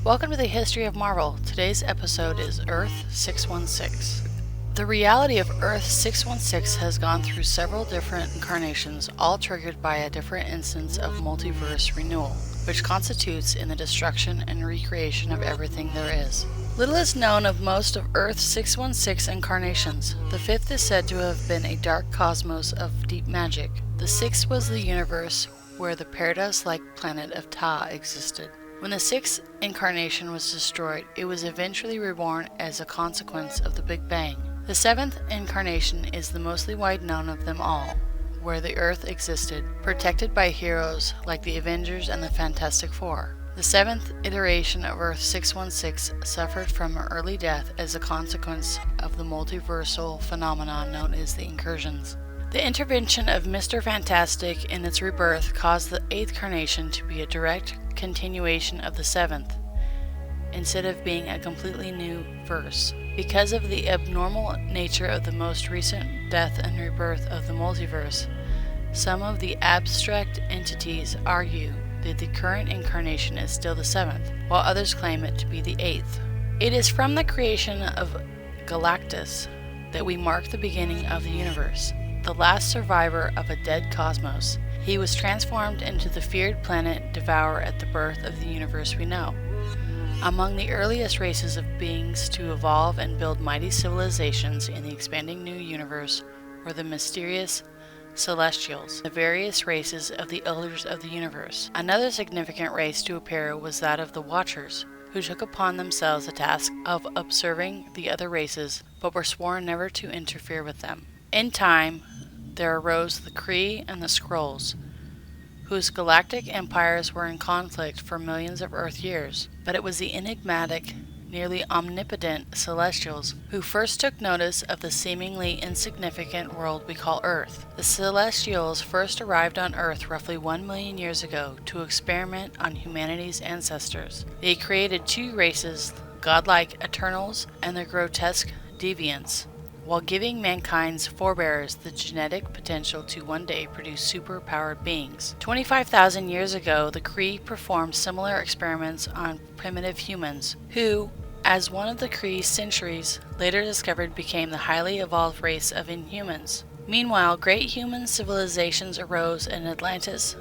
Welcome to the History of Marvel. Today's episode is Earth-616. The reality of Earth-616 has gone through several different incarnations, all triggered by a different instance of multiverse renewal, which constitutes in the destruction and recreation of everything there is. Little is known of most of Earth-616 incarnations. The fifth is said to have been a dark cosmos of deep magic. The sixth was the universe where the paradise-like planet of Ta existed. When the sixth incarnation was destroyed, it was eventually reborn as a consequence of the Big Bang. The seventh incarnation is the mostly wide known of them all, where the Earth existed, protected by heroes like the Avengers and the Fantastic Four. The seventh iteration of Earth-616 suffered from an early death as a consequence of the multiversal phenomenon known as the incursions. The intervention of Mr. Fantastic in its rebirth caused the eighth incarnation to be a direct continuation of the seventh, instead of being a completely new verse. Because of the abnormal nature of the most recent death and rebirth of the multiverse, some of the abstract entities argue that the current incarnation is still the seventh, while others claim it to be the eighth. It is from the creation of Galactus that we mark the beginning of the universe. The last survivor of a dead cosmos, he was transformed into the feared planet Devourer at the birth of the universe we know. Among the earliest races of beings to evolve and build mighty civilizations in the expanding new universe were the mysterious Celestials, the various races of the Elders of the universe. Another significant race to appear was that of the Watchers, who took upon themselves the task of observing the other races, but were sworn never to interfere with them. In time, there arose the Kree and the Skrulls, whose galactic empires were in conflict for millions of Earth years. But it was the enigmatic, nearly omnipotent Celestials who first took notice of the seemingly insignificant world we call Earth. The Celestials first arrived on Earth roughly 1 million years ago to experiment on humanity's ancestors. They created two races, godlike Eternals and the grotesque Deviants, while giving mankind's forebears the genetic potential to one day produce super-powered beings. 25,000 years ago, the Kree performed similar experiments on primitive humans, who, as one of the Kree's centuries later discovered, became the highly evolved race of Inhumans. Meanwhile, great human civilizations arose in Atlantis,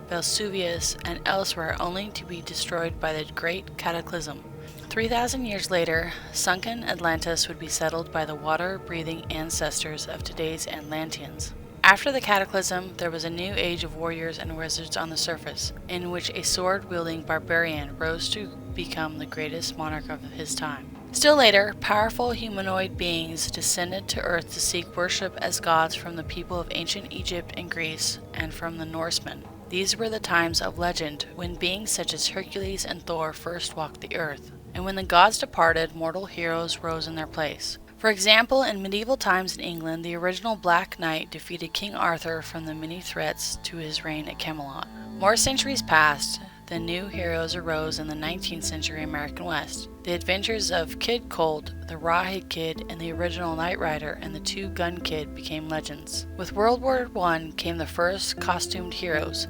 Vesuvius, and elsewhere, only to be destroyed by the Great Cataclysm. 3,000 years later, sunken Atlantis would be settled by the water-breathing ancestors of today's Atlanteans. After the cataclysm, there was a new age of warriors and wizards on the surface, in which a sword-wielding barbarian rose to become the greatest monarch of his time. Still later, powerful humanoid beings descended to Earth to seek worship as gods from the people of ancient Egypt and Greece, and from the Norsemen. These were the times of legend, when beings such as Hercules and Thor first walked the earth. And when the gods departed, mortal heroes rose in their place. For example, in medieval times in England, the original Black Knight defeated King Arthur from the many threats to his reign at Camelot. More centuries passed, then new heroes arose in the 19th century American West. The adventures of Kid Colt, the Rawhead Kid, and the original Knight Rider and the Two-Gun Kid became legends. With World War I came the first costumed heroes,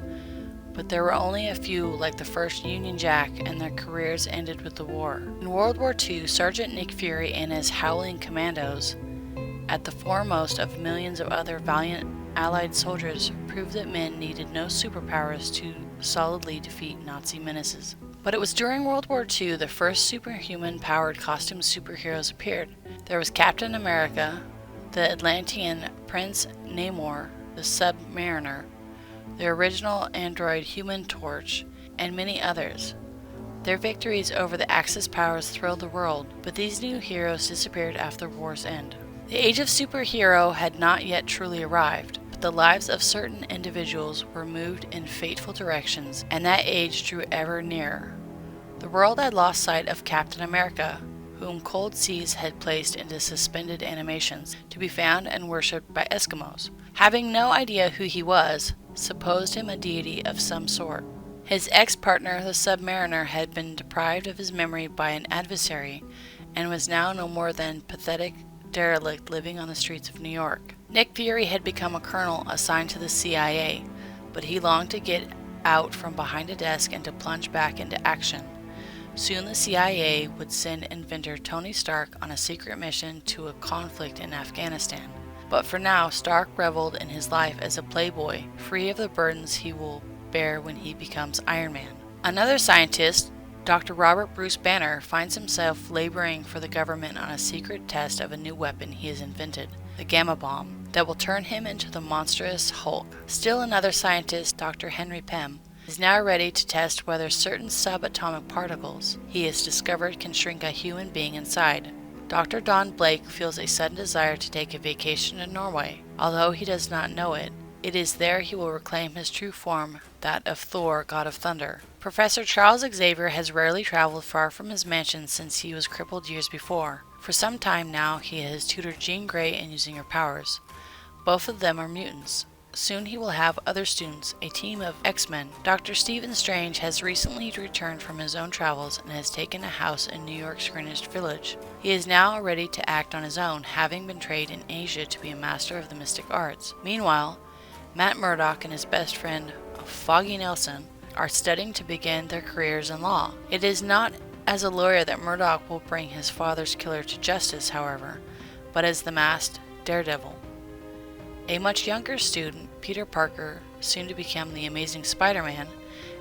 but there were only a few, like the first Union Jack, and their careers ended with the war. In World War II, Sergeant Nick Fury and his Howling Commandos, at the foremost of millions of other valiant Allied soldiers, proved that men needed no superpowers to solidly defeat Nazi menaces. But it was during World War II the first superhuman-powered costume superheroes appeared. There was Captain America, the Atlantean Prince Namor, the Submariner, the original android Human Torch, and many others. Their victories over the Axis powers thrilled the world, but these new heroes disappeared after the war's end. The age of superhero had not yet truly arrived, but the lives of certain individuals were moved in fateful directions, and that age drew ever nearer. The world had lost sight of Captain America, whom cold seas had placed into suspended animations, to be found and worshipped by Eskimos. Having no idea who he was, supposed him a deity of some sort. His ex-partner, the Submariner, had been deprived of his memory by an adversary, and was now no more than pathetic derelict living on the streets of New York. Nick Fury had become a colonel assigned to the CIA, but he longed to get out from behind a desk and to plunge back into action. Soon the CIA would send inventor Tony Stark on a secret mission to a conflict in Afghanistan. But for now, Stark reveled in his life as a playboy, free of the burdens he will bear when he becomes Iron Man. Another scientist, Dr. Robert Bruce Banner, finds himself laboring for the government on a secret test of a new weapon he has invented, the Gamma Bomb, that will turn him into the monstrous Hulk. Still another scientist, Dr. Henry Pym, is now ready to test whether certain subatomic particles he has discovered can shrink a human being inside. Dr. Don Blake feels a sudden desire to take a vacation in Norway. Although he does not know it, it is there he will reclaim his true form, that of Thor, god of thunder. Professor Charles Xavier has rarely traveled far from his mansion since he was crippled years before. For some time now, he has tutored Jean Grey in using her powers. Both of them are mutants. Soon he will have other students, a team of X-Men. Dr. Stephen Strange has recently returned from his own travels and has taken a house in New York's Greenwich Village. He is now ready to act on his own, having been trained in Asia to be a master of the mystic arts. Meanwhile, Matt Murdock and his best friend, Foggy Nelson, are studying to begin their careers in law. It is not as a lawyer that Murdock will bring his father's killer to justice, however, but as the masked Daredevil. A much younger student, Peter Parker, soon to become the Amazing Spider-Man,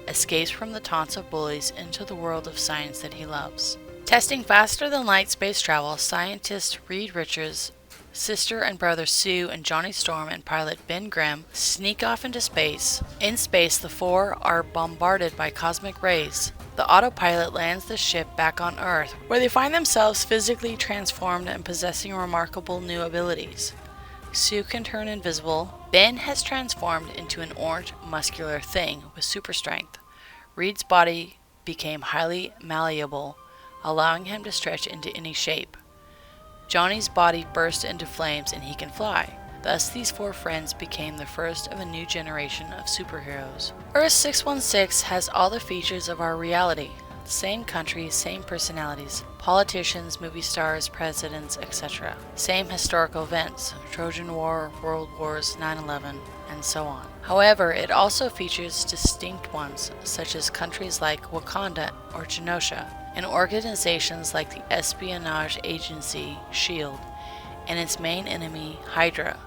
escapes from the taunts of bullies into the world of science that he loves. Testing faster than light space travel, scientist Reed Richards, sister and brother Sue and Johnny Storm, and pilot Ben Grimm sneak off into space. In space, the four are bombarded by cosmic rays. The autopilot lands the ship back on Earth, where they find themselves physically transformed and possessing remarkable new abilities. Sue can turn invisible. Ben has transformed into an orange, muscular thing with super strength. Reed's body became highly malleable, allowing him to stretch into any shape. Johnny's body burst into flames and he can fly. Thus, these four friends became the first of a new generation of superheroes. Earth-616 has all the features of our reality. Same country, same personalities, politicians, movie stars, presidents, etc. Same historical events, Trojan War, World Wars, 9/11, and so on. However, it also features distinct ones, such as countries like Wakanda or Genosha, and organizations like the espionage agency SHIELD, and its main enemy, Hydra.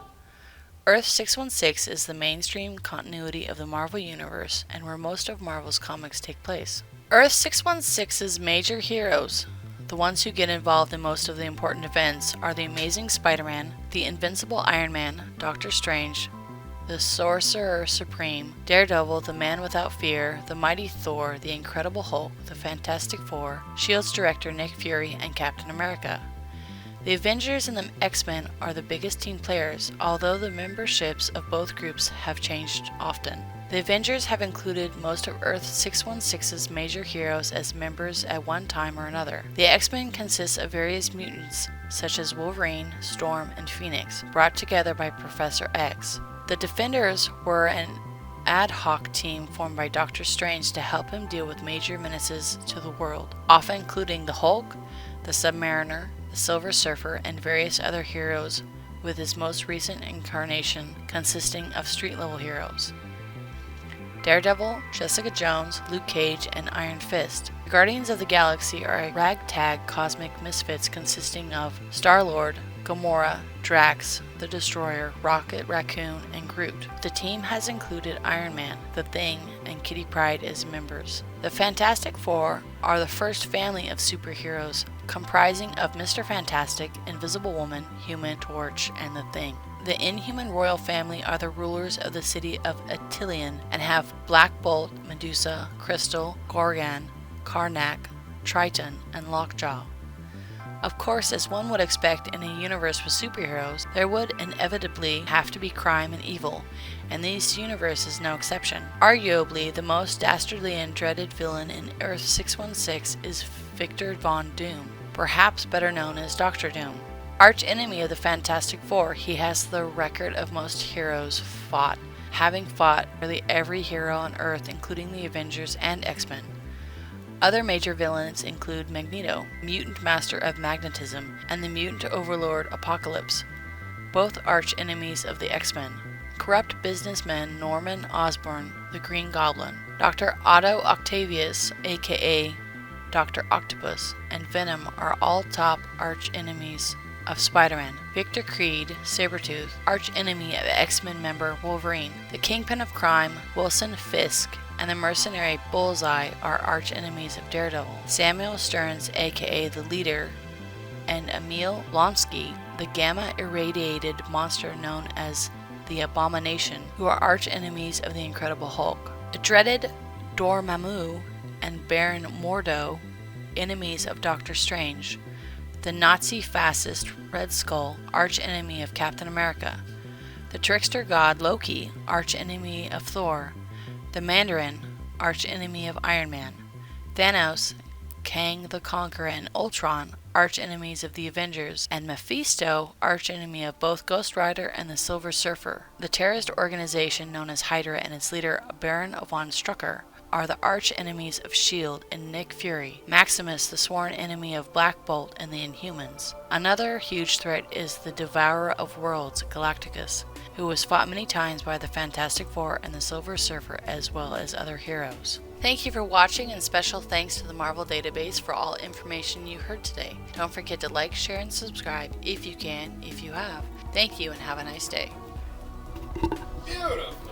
Earth-616 is the mainstream continuity of the Marvel Universe and where most of Marvel's comics take place. Earth-616's major heroes, the ones who get involved in most of the important events, are the Amazing Spider-Man, the Invincible Iron Man, Doctor Strange, the Sorcerer Supreme, Daredevil, the Man Without Fear, the Mighty Thor, the Incredible Hulk, the Fantastic Four, SHIELD's director Nick Fury, and Captain America. The Avengers and the X-Men are the biggest team players, although the memberships of both groups have changed often. The Avengers have included most of Earth-616's major heroes as members at one time or another. The X-Men consists of various mutants, such as Wolverine, Storm, and Phoenix, brought together by Professor X. The Defenders were an ad hoc team formed by Doctor Strange to help him deal with major menaces to the world, often including the Hulk, the Submariner, the Silver Surfer, and various other heroes, with his most recent incarnation consisting of street-level heroes. Daredevil, Jessica Jones, Luke Cage, and Iron Fist. The Guardians of the Galaxy are a ragtag cosmic misfits consisting of Star-Lord, Gamora, Drax, the Destroyer, Rocket Raccoon, and Groot. The team has included Iron Man, The Thing, and Kitty Pryde as members. The Fantastic Four are the first family of superheroes, comprising of Mr. Fantastic, Invisible Woman, Human Torch, and The Thing. The Inhuman royal family are the rulers of the city of Attilan and have Black Bolt, Medusa, Crystal, Gorgon, Karnak, Triton, and Lockjaw. Of course, as one would expect in a universe with superheroes, there would inevitably have to be crime and evil, and this universe is no exception. Arguably, the most dastardly and dreaded villain in Earth-616 is Victor Von Doom, perhaps better known as Doctor Doom. Arch enemy of the Fantastic Four, he has the record of most heroes fought, having fought nearly every hero on Earth, including the Avengers and X-Men. Other major villains include Magneto, mutant master of magnetism, and the mutant overlord Apocalypse, both arch enemies of the X-Men. Corrupt businessman Norman Osborn, the Green Goblin. Dr. Otto Octavius, aka Dr. Octopus, and Venom are all top arch-enemies of Spider-Man. Victor Creed, Sabretooth, arch-enemy of X-Men member Wolverine. The Kingpin of Crime, Wilson Fisk, and the mercenary Bullseye are arch-enemies of Daredevil. Samuel Stearns, aka the Leader, and Emil Blonsky, the gamma-irradiated monster known as the Abomination, who are arch-enemies of the Incredible Hulk. The dreaded Dormammu and Baron Mordo, enemies of Doctor Strange. The Nazi-fascist Red Skull, arch-enemy of Captain America. The trickster god Loki, arch-enemy of Thor. The Mandarin, arch-enemy of Iron Man. Thanos, Kang the Conqueror, and Ultron, arch-enemies of the Avengers, and Mephisto, arch-enemy of both Ghost Rider and the Silver Surfer. The terrorist organization known as Hydra and its leader Baron von Strucker are the arch-enemies of S.H.I.E.L.D. and Nick Fury. Maximus, the sworn enemy of Black Bolt and the Inhumans. Another huge threat is the Devourer of Worlds, Galacticus, who was fought many times by the Fantastic Four and the Silver Surfer as well as other heroes. Thank you for watching, and special thanks to the Marvel Database for all information you heard today. Don't forget to like, share, and subscribe if you can, if you have. Thank you and have a nice day. Beautiful.